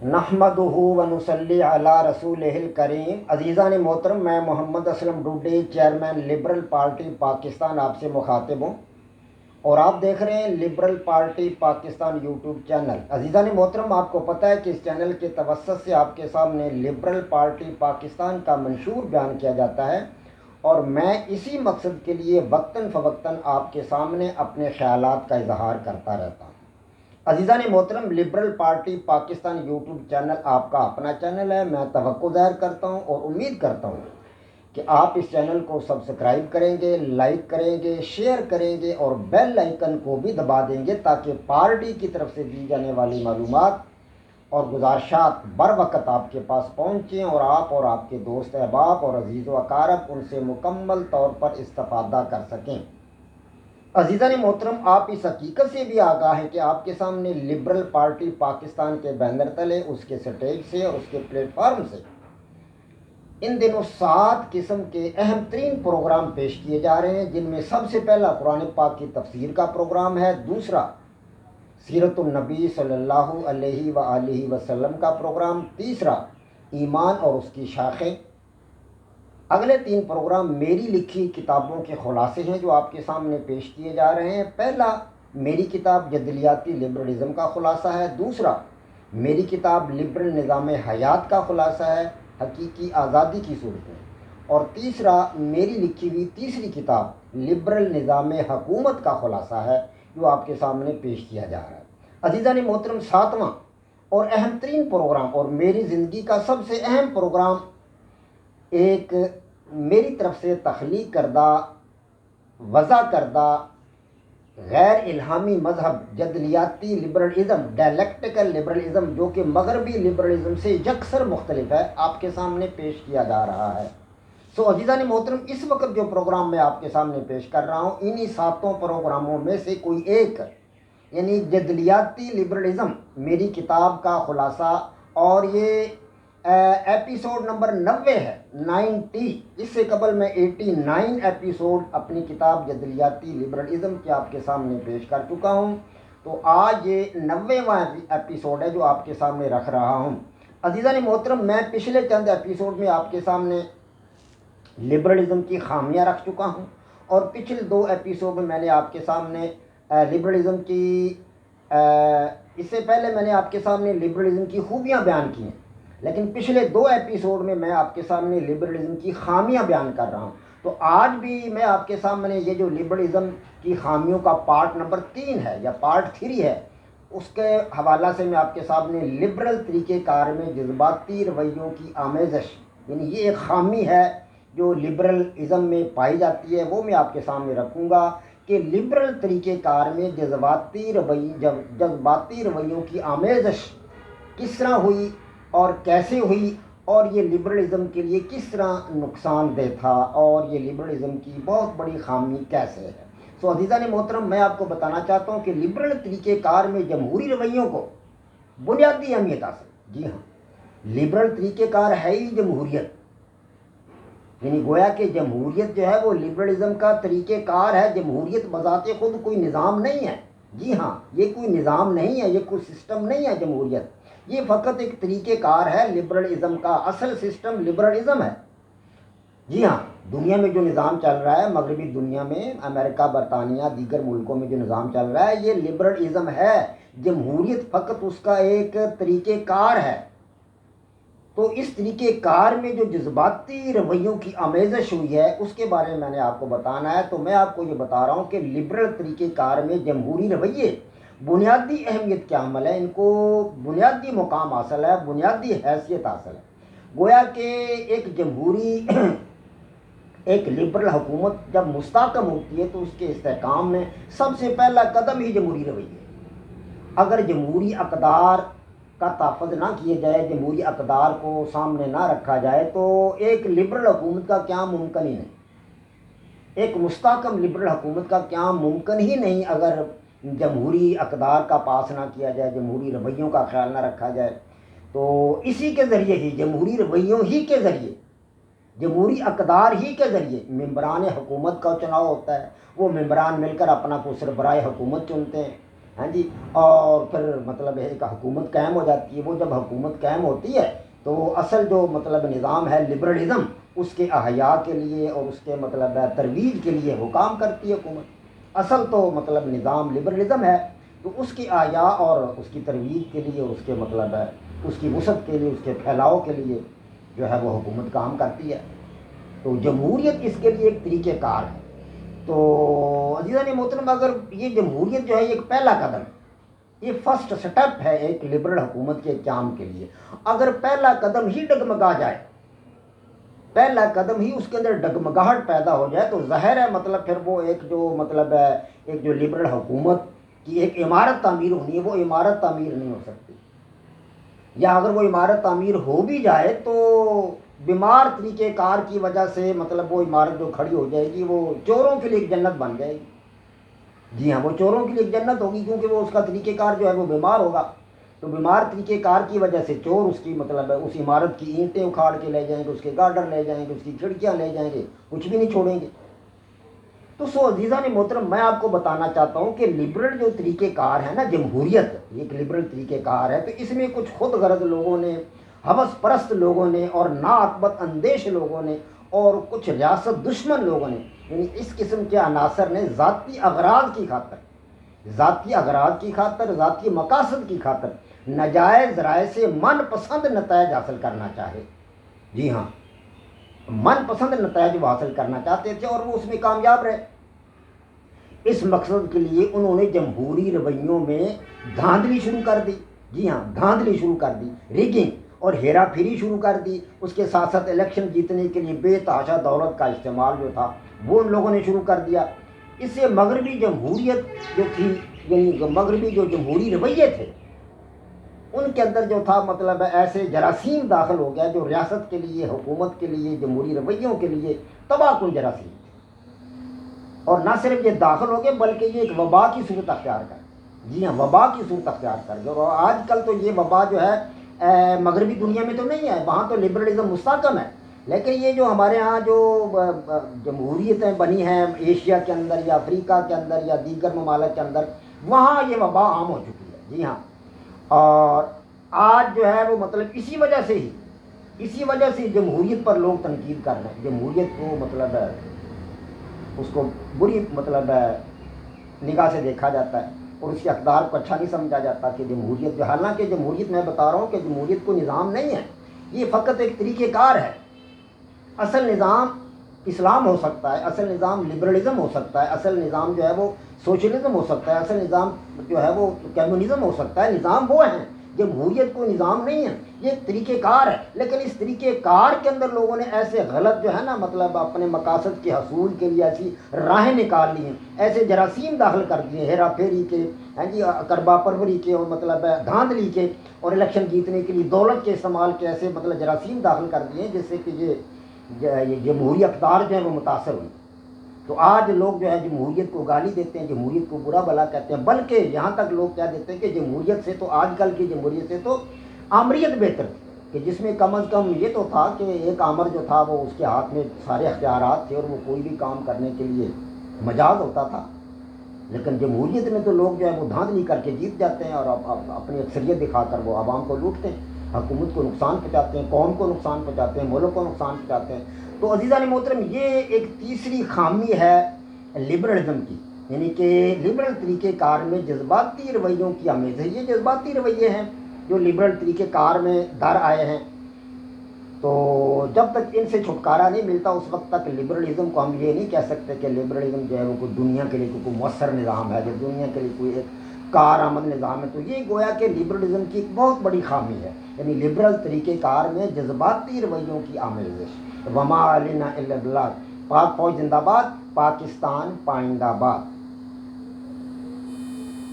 نحمدہ ونصلی علی رسولہ الکریم۔ عزیزان محترم، میں Muhammad Aslam Dode, chairman liberal party Pakistan, آپ سے مخاطب ہوں اور آپ دیکھ رہے ہیں liberal party Pakistan YouTube channel. عزیزان محترم، آپ کو پتہ ہے کہ اس چینل کے توسط سے آپ کے سامنے لبرل پارٹی پاکستان کا منشور بیان کیا جاتا ہے اور میں اسی مقصد کے لیے وقتاً فوقتاً آپ کے سامنے اپنے خیالات کا اظہار کرتا رہتا ہوں۔ عزیزان محترم، liberal party Pakistan YouTube channel آپ کا اپنا چینل ہے۔ میں توقع ظاہر کرتا ہوں اور امید کرتا ہوں کہ آپ اس چینل کو سبسکرائب کریں گے، لائک کریں گے، شیئر کریں گے اور بیل آئیکن کو بھی دبا دیں گے تاکہ پارٹی کی طرف سے دی جانے والی معلومات اور گزارشات بر وقت آپ کے پاس پہنچیں اور آپ کے دوست احباب اور عزیز و اقارب ان سے مکمل طور پر استفادہ کر سکیں۔ عزیزان محترم، آپ اس حقیقت سے بھی آگاہ ہیں کہ آپ کے سامنے لبرل پارٹی پاکستان کے بینر تلے، اس کے سٹیج سے اور اس کے پلیٹ فارم سے ان دنوں 7 قسم کے اہم ترین پروگرام پیش کیے جا رہے ہیں، جن میں سب سے پہلا قرآن پاک کی تفسیر کا پروگرام ہے، دوسرا سیرت النبی صلی اللہ علیہ وآلہ وسلم کا پروگرام، تیسرا ایمان اور اس کی شاخیں۔ اگلے 3 پروگرام میری لکھی کتابوں کے خلاصے ہیں جو آپ کے سامنے پیش کیے جا رہے ہیں۔ پہلا میری کتاب جدلیاتی لبرلزم کا خلاصہ ہے، دوسرا میری کتاب لبرل نظام حیات کا خلاصہ ہے، حقیقی آزادی کی صورت میں، اور تیسرا میری لکھی ہوئی تیسری کتاب لبرل نظام حکومت کا خلاصہ ہے جو آپ کے سامنے پیش کیا جا رہا ہے۔ عزیزان محترم، 7واں اور اہم ترین پروگرام اور میری زندگی کا سب سے اہم پروگرام ایک میری طرف سے تخلیق کردہ، وضع کردہ غیر الہامی مذہب جدلیاتی لبرلزم، ڈائلیکٹیکل لبرلزم، جو کہ مغربی لبرلزم سے یکسر مختلف ہے، آپ کے سامنے پیش کیا جا رہا ہے۔ عزیزان محترم، اس وقت جو پروگرام میں آپ کے سامنے پیش کر رہا ہوں، انہی 7 پروگراموں میں سے کوئی ایک، یعنی جدلیاتی لبرلزم میری کتاب کا خلاصہ، اور یہ ایپیسوڈ نمبر 90 ہے، 90۔ اس سے قبل میں 89 ایپیسوڈ اپنی کتاب جدلیاتی لبرلزم کے آپ کے سامنے پیش کر چکا ہوں، تو آج یہ 90واں ایپیسوڈ ہے جو آپ کے سامنے رکھ رہا ہوں۔ عزیزان محترم، میں پچھلے چند ایپیسوڈ میں آپ کے سامنے لبرلزم کی خامیاں رکھ چکا ہوں اور پچھلے 2 ایپیسوڈ میں میں نے آپ کے سامنے لبرلزم کی اس سے پہلے میں نے آپ کے سامنے لبرلزم کی خوبیاں بیان کی ہیں، لیکن پچھلے 2 ایپیسوڈ میں میں آپ کے سامنے لبرلزم کی خامیاں بیان کر رہا ہوں۔ تو آج بھی میں آپ کے سامنے یہ جو لبرلزم کی خامیوں کا پارٹ نمبر 3 ہے یا پارٹ 3 ہے، اس کے حوالہ سے میں آپ کے سامنے لبرل طریقہ کار میں جذباتی رویوں کی آمیزش، یعنی یہ ایک خامی ہے جو لبرلزم میں پائی جاتی ہے، وہ میں آپ کے سامنے رکھوں گا کہ لبرل طریقہ کار میں جذباتی رویوں کی آمیزش کس طرح ہوئی اور کیسے ہوئی، اور یہ لبرلزم کے لیے کس طرح نقصان دہ تھا، اور یہ لبرلزم کی بہت بڑی خامی کیسے ہے۔ عزیزان محترم، میں آپ کو بتانا چاہتا ہوں کہ لبرل طریقہ کار میں جمہوری رویوں کو بنیادی اہمیت حاصل۔ جی ہاں، لبرل طریقہ کار ہے ہی جمہوریت، یعنی گویا کہ جمہوریت جو ہے وہ لبرلزم کا طریقہ کار ہے۔ جمہوریت بذات خود کوئی نظام نہیں ہے، جی ہاں، یہ کوئی نظام نہیں ہے، یہ کوئی سسٹم نہیں ہے جمہوریت، یہ فقط ایک طریقہ کار ہے لبرلزم کا۔ اصل سسٹم لبرلزم ہے۔ جی ہاں، دنیا میں جو نظام چل رہا ہے، مغربی دنیا میں، امریکہ، برطانیہ، دیگر ملکوں میں جو نظام چل رہا ہے، یہ لبرلزم ہے۔ جمہوریت فقط اس کا ایک طریقہ کار ہے۔ تو اس طریقہ کار میں جو جذباتی رویوں کی آمیزش ہوئی ہے، اس کے بارے میں نے آپ کو بتانا ہے۔ تو میں آپ کو یہ بتا رہا ہوں کہ لبرل طریقہ کار میں جمہوری رویے بنیادی اہمیت کیا عمل ہے، ان کو بنیادی مقام حاصل ہے، بنیادی حیثیت حاصل ہے۔ گویا کہ ایک جمہوری ایک لبرل حکومت جب مستحکم ہوتی ہے تو اس کے استحکام میں سب سے پہلا قدم ہی جمہوری رویے ہے۔ اگر جمہوری اقدار کا تحفظ نہ کیے جائے، جمہوری اقدار کو سامنے نہ رکھا جائے، تو ایک لبرل حکومت کا قیام ممکن ہی نہیں۔ ایک مستحکم لبرل حکومت کا قیام ممکن ہی نہیں اگر جمہوری اقدار کا پاس نہ کیا جائے، جمہوری رویوں کا خیال نہ رکھا جائے۔ تو اسی کے ذریعے ہی، جمہوری رویوں ہی کے ذریعے، جمہوری اقدار ہی کے ذریعے ممبران حکومت کا چناؤ ہوتا ہے۔ وہ ممبران مل کر اپنا کو سربراہ حکومت چنتے ہیں ہاں جی، اور پھر مطلب ہے کہ حکومت قائم ہو جاتی ہے۔ وہ جب حکومت قائم ہوتی ہے تو اصل جو مطلب نظام ہے لبرلزم، اس کے احیاء کے لیے اور اس کے مطلب ہے ترویج کے لیے وہ کام کرتی ہے حکومت۔ اصل تو مطلب نظام لبرلزم ہے، تو اس کی احیاء اور اس کی ترویج کے لیے، اس کے مطلب ہے اس کی وسعت کے لیے، اس کے پھیلاؤ کے لیے جو ہے وہ حکومت کام کرتی ہے۔ تو جمہوریت اس کے لیے ایک طریقہ کار ہے۔ تو عزیزان محترم، اگر یہ جمہوریت جو ہے یہ ایک پہلا قدم، یہ فرسٹ سٹیپ ہے ایک لبرل حکومت کے قیام کے لیے۔ اگر پہلا قدم ہی ڈگمگا جائے، پہلا قدم ہی اس کے اندر ڈگمگاہٹ پیدا ہو جائے، تو ظاہر ہے مطلب پھر وہ ایک جو مطلب ہے ایک جو لبرل حکومت کی ایک عمارت تعمیر ہونی ہے، وہ عمارت تعمیر نہیں ہو سکتی، یا اگر وہ عمارت تعمیر ہو بھی جائے تو بیمار طریقہ کار کی وجہ سے مطلب وہ عمارت جو کھڑی ہو جائے گی وہ چوروں کے لیے ایک جنت بن جائے گی۔ جی ہاں، وہ چوروں کے لیے ایک جنت ہوگی، کیونکہ وہ اس کا طریقہ کار جو ہے وہ بیمار ہوگا۔ تو بیمار طریقہ کار کی وجہ سے چور اس کی مطلب ہے اس عمارت کی اینٹیں اکھاڑ کے لے جائیں گے، اس کے گارڈر لے جائیں گے، اس کی کھڑکیاں لے جائیں گے، کچھ بھی نہیں چھوڑیں گے۔ تو عزیزان محترم، میں آپ کو بتانا چاہتا ہوں کہ لبرل جو طریقہ کار ہے نا، جمہوریت ایک لبرل طریقہ کار ہے، تو اس میں کچھ خود غرض لوگوں نے، ہوس پرست لوگوں نے اور ناعاقبت اندیش لوگوں نے اور کچھ ریاست دشمن لوگوں نے، یعنی اس قسم کے عناصر نے ذاتی اغراض کی خاطر، ذاتی مقاصد کی خاطر ناجائز رائے سے من پسند نتائج حاصل کرنا چاہے۔ جی ہاں، من پسند نتائج وہ حاصل کرنا چاہتے تھے اور وہ اس میں کامیاب رہے۔ اس مقصد کے لیے انہوں نے جمہوری رویوں میں دھاندلی شروع کر دی۔ جی ہاں، دھاندلی شروع کر دی، ریگنگ اور ہیرا پھیری شروع کر دی۔ اس کے ساتھ ساتھ الیکشن جیتنے کے لیے بے تحاشا دولت کا استعمال جو تھا وہ ان لوگوں نے شروع کر دیا۔ اس سے مغربی جمہوریت جو تھی، یعنی مغربی جو جمہوری رویے تھے، ان کے اندر جو تھا مطلب ایسے جراثیم داخل ہو گیا جو ریاست کے لیے، حکومت کے لیے، جمہوری رویوں کے لیے تباہ کن جراثیم، اور نہ صرف یہ داخل ہو گئے بلکہ یہ ایک وبا کی صورت اختیار کر گئے۔ جی ہاں، وبا کی صورت اختیار کر گئے۔ اور آج کل تو یہ وبا جو ہے مغربی دنیا میں تو نہیں ہے، وہاں تو لبرلزم مستحکم ہے، لیکن یہ جو ہمارے ہاں جو جمہوریتیں بنی ہیں ایشیا کے اندر یا افریقہ کے اندر یا دیگر ممالک کے اندر، وہاں یہ وبا عام ہو چکی ہے۔ جی ہاں، اور آج جو ہے وہ مطلب اسی وجہ سے جمہوریت پر لوگ تنقید کر رہے ہیں۔ جمہوریت کو مطلب ہے اس کو بری مطلب ہے نگاہ سے دیکھا جاتا ہے اور اس کے اقدار کو اچھا نہیں سمجھا جاتا کہ جمہوریت جو، حالانکہ جمہوریت میں بتا رہا ہوں کہ جمہوریت کو نظام نہیں ہے، یہ فقط ایک طریقہ کار ہے۔ اصل نظام اسلام ہو سکتا ہے، اصل نظام لبرلزم ہو سکتا ہے، اصل نظام جو ہے وہ سوشلزم ہو سکتا ہے، اصل نظام جو ہے وہ کمیونزم ہو سکتا ہے۔ نظام وہ ہیں، جمہوریت کوئی نظام نہیں ہے، یہ ایک طریقہ کار ہے۔ لیکن اس طریقہ کار کے اندر لوگوں نے ایسے غلط جو ہے نا مطلب اپنے مقاصد کے حصول کے لیے ایسی راہیں نکال لی ہیں، ایسے جراثیم داخل کر دیے، ہیرا پھیری کے، جی کربا پروری کے، اور مطلب دھاندلی کے، اور الیکشن جیتنے کے لیے دولت کے استعمال کے ایسے مطلب جراثیم داخل کر دیے ہیں، جس سے کہ یہ جمہوری اقدار جو ہیں وہ متاثر ہوئی۔ تو آج لوگ جو ہے جمہوریت کو گالی دیتے ہیں، جمہوریت کو برا بھلا کہتے ہیں، بلکہ یہاں تک لوگ کہہ دیتے ہیں کہ جمہوریت سے تو، آج کل کی جمہوریت سے تو آمریت بہتر تھی، کہ جس میں کم از کم یہ تو تھا کہ ایک آمر جو تھا وہ اس کے ہاتھ میں سارے اختیارات تھے اور وہ کوئی بھی کام کرنے کے لیے مجاز ہوتا تھا۔ لیکن جمہوریت میں تو لوگ جو ہے وہ دھاندلی کر کے جیت جاتے ہیں اور اپنی اکثریت دکھا کر وہ عوام کو لوٹتے ہیں، حکومت کو نقصان پہنچاتے ہیں، قوم کو نقصان پہنچاتے ہیں، ملک کو نقصان پہنچاتے ہیں۔ تو عزیزان محترم، یہ ایک تیسری خامی ہے لبرلزم کی، یعنی کہ لبرل طریقہ کار میں جذباتی رویوں کی آمیز ہے۔ یہ جذباتی رویے ہیں جو لبرل طریقہ کار میں در آئے ہیں، تو جب تک ان سے چھٹکارا نہیں ملتا اس وقت تک لبرلزم کو ہم یہ نہیں کہہ سکتے کہ لبرلزم جو ہے وہ کوئی دنیا کے لیے کوئی مؤثر نظام ہے، جو دنیا کے لیے کوئی ایک کارآمد نظام ہے۔ تو یہ گویا کہ لبرلزم کی ایک بہت بڑی خامی ہے، یعنی لبرل طریقہ کار میں جذباتی رویوں کی آمیزش۔ وما علینا الا البلاغ۔ پاک فوج زندہ باد، پاکستان پائندہ باد۔